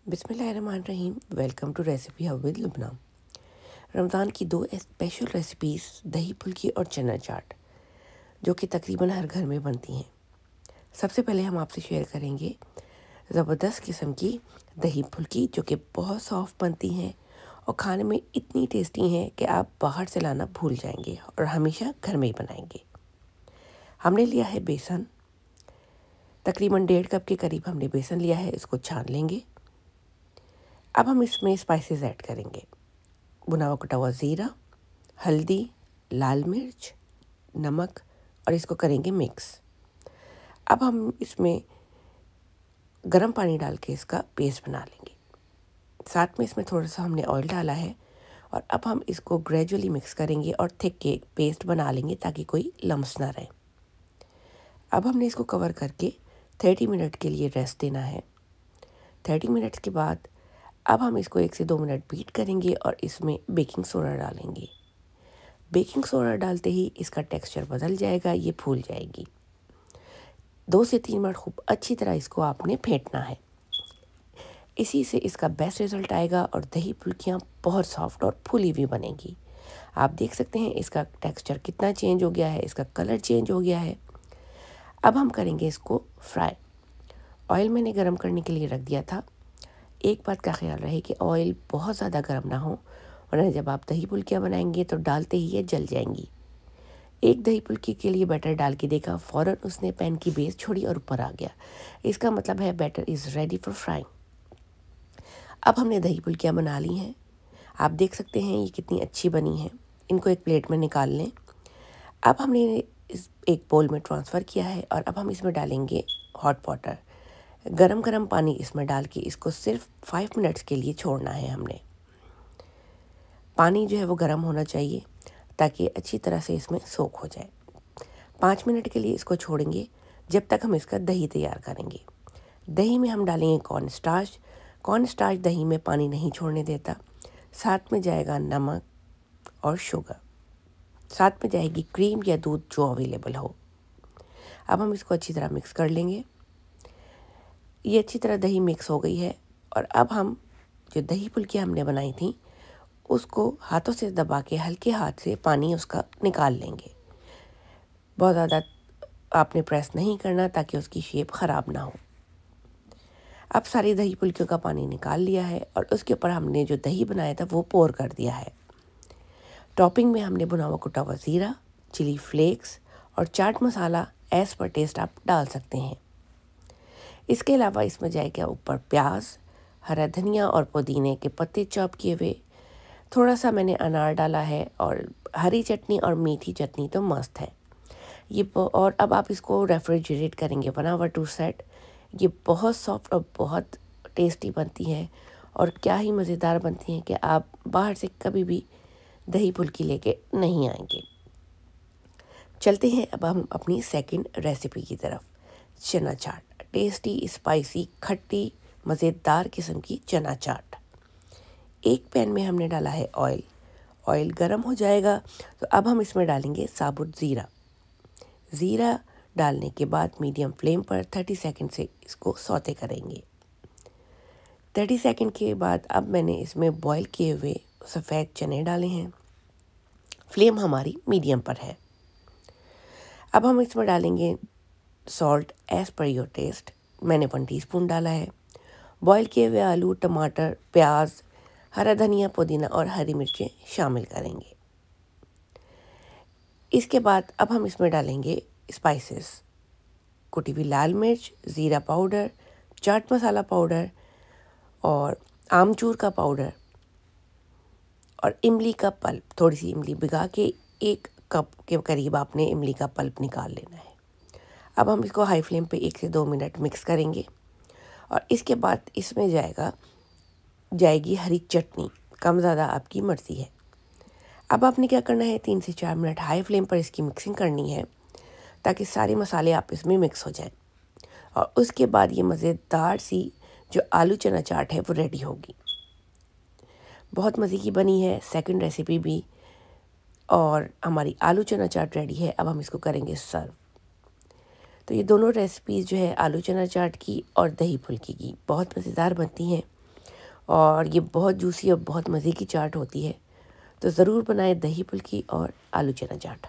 बिस्मिल्लाहिर्रहमानिर्रहीम। Welcome to recipe hub with Lubna. Ramzan की दो स्पेशल रेसिपीज़ दही फुल्की और चना चाट जो कि तकरीबन हर घर में बनती हैं। सबसे पहले हम आपसे शेयर करेंगे ज़बरदस्त किस्म की दही फुल्की जो कि बहुत सॉफ्ट बनती हैं और खाने में इतनी टेस्टी हैं कि आप बाहर से लाना भूल जाएंगे और हमेशा घर में ही बनाएंगे। हमने लिया है बेसन, तकरीबन 1.5 कप के करीब हमने बेसन लिया है। इसको छान लेंगे। अब हम इसमें स्पाइसेस ऐड करेंगे। भुना हुआ कटा हुआ ज़ीरा, हल्दी, लाल मिर्च, नमक और इसको करेंगे मिक्स। अब हम इसमें गर्म पानी डाल के इसका पेस्ट बना लेंगे। साथ में इसमें थोड़ा सा हमने ऑयल डाला है और अब हम इसको ग्रेजुअली मिक्स करेंगे और थिक केक पेस्ट बना लेंगे ताकि कोई लम्स ना रहे। अब हमने इसको कवर करके 30 मिनट के लिए रेस्ट देना है। 30 मिनट्स के बाद अब हम इसको 1 से 2 मिनट बीट करेंगे और इसमें बेकिंग सोडा डालेंगे। बेकिंग सोडा डालते ही इसका टेक्सचर बदल जाएगा, ये फूल जाएगी। 2 से 3 मिनट खूब अच्छी तरह इसको आपने फेंटना है। इसी से इसका बेस्ट रिजल्ट आएगा और दही फुल्कियाँ बहुत सॉफ्ट और फूली भी बनेगी। आप देख सकते हैं इसका टेक्सचर कितना चेंज हो गया है, इसका कलर चेंज हो गया है। अब हम करेंगे इसको फ्राई। ऑयल मैंने गर्म करने के लिए रख दिया था। एक बात का ख्याल रहे कि ऑयल बहुत ज़्यादा गर्म ना हो, वरना जब आप दही फुल्कियाँ बनाएंगे तो डालते ही ये जल जाएंगी। एक दही फुल्की के लिए बैटर डाल के देखा, फ़ौरन उसने पैन की बेस छोड़ी और ऊपर आ गया। इसका मतलब है batter is ready for frying. अब हमने दही फुल्कियाँ बना ली हैं। आप देख सकते हैं ये कितनी अच्छी बनी हैं। इनको एक प्लेट में निकाल लें। अब हमने इस एक बोल में ट्रांसफ़र किया है और अब हम इसमें डालेंगे हॉट वाटर। गरम गरम पानी इसमें डाल के इसको सिर्फ 5 मिनट्स के लिए छोड़ना है हमने। पानी जो है वो गर्म होना चाहिए ताकि अच्छी तरह से इसमें सोक हो जाए। 5 मिनट के लिए इसको छोड़ेंगे जब तक हम इसका दही तैयार करेंगे। दही में हम डालेंगे कॉर्न स्टार्च। कॉर्न स्टार्च दही में पानी नहीं छोड़ने देता। साथ में जाएगा नमक और शुगर। साथ में जाएगी क्रीम या दूध जो अवेलेबल हो। अब हम इसको अच्छी तरह मिक्स कर लेंगे। ये अच्छी तरह दही मिक्स हो गई है और अब हम जो दही फुल्की हमने बनाई थी उसको हाथों से दबा के हल्के हाथ से पानी उसका निकाल लेंगे। बहुत ज़्यादा आपने प्रेस नहीं करना ताकि उसकी शेप ख़राब ना हो। अब सारी दही फुल्कियों का पानी निकाल लिया है और उसके ऊपर हमने जो दही बनाया था वो पोर कर दिया है। टॉपिंग में हमने भुना हुआ कुटा हुआ ज़ीरा, चिली फ्लेक्स और chaat masala as per test आप डाल सकते हैं। इसके अलावा इसमें जाएगा ऊपर प्याज, हरा धनिया और पुदीने के पत्ते चॉप किए हुए। थोड़ा सा मैंने अनार डाला है और हरी चटनी और मीठी चटनी तो मस्त है ये। और अब आप इसको रेफ्रिजरेट करेंगे 1 आवर टू सेट। ये बहुत सॉफ्ट और बहुत टेस्टी बनती है और क्या ही मज़ेदार बनती हैं कि आप बाहर से कभी भी दही फुल्की लेके नहीं आएंगे। चलते हैं अब हम अपनी सेकंड रेसिपी की तरफ। चना चाट, टेस्टी स्पाइसी खट्टी मज़ेदार किस्म की चना चाट। एक पैन में हमने डाला है ऑयल। ऑयल गर्म हो जाएगा तो अब हम इसमें डालेंगे साबुत ज़ीरा। ज़ीरा डालने के बाद मीडियम फ्लेम पर 30 सेकंड से इसको सौते करेंगे। 30 सेकंड के बाद अब मैंने इसमें बॉईल किए हुए सफ़ेद चने डाले हैं। फ्लेम हमारी मीडियम पर है। अब हम इसमें डालेंगे salt as per your taste. मैंने 1 टीस्पून डाला है। बॉईल किए हुए आलू, टमाटर, प्याज, हरा धनिया, पुदीना और हरी मिर्चें शामिल करेंगे। इसके बाद अब हम इसमें डालेंगे स्पाइसेस, कुटी हुई लाल मिर्च, ज़ीरा पाउडर, चाट मसाला पाउडर और आमचूर का पाउडर और इमली का पल्प। थोड़ी सी इमली भिगा के 1 कप के करीब आपने इमली का पल्प निकाल लेना है। अब हम इसको हाई फ्लेम पे 1 से 2 मिनट मिक्स करेंगे और इसके बाद इसमें जाएगी हरी चटनी। कम ज़्यादा आपकी मर्ज़ी है। अब आपने क्या करना है, 3 से 4 मिनट हाई फ्लेम पर इसकी मिक्सिंग करनी है ताकि सारे मसाले आप इसमें मिक्स हो जाएं और उसके बाद ये मज़ेदार सी जो आलू चना चाट है वो रेडी होगी। बहुत मज़े की बनी है सेकंड रेसिपी भी और हमारी आलू चना चाट रेडी है। अब हम इसको करेंगे सर्व। तो ये दोनों रेसिपीज़ जो है आलू चना चाट की और दही फुल्की की बहुत मज़ेदार बनती हैं। और ये बहुत जूसी और बहुत मज़े की चाट होती है। तो ज़रूर बनाएं दही फुल्की और आलू चना चाट।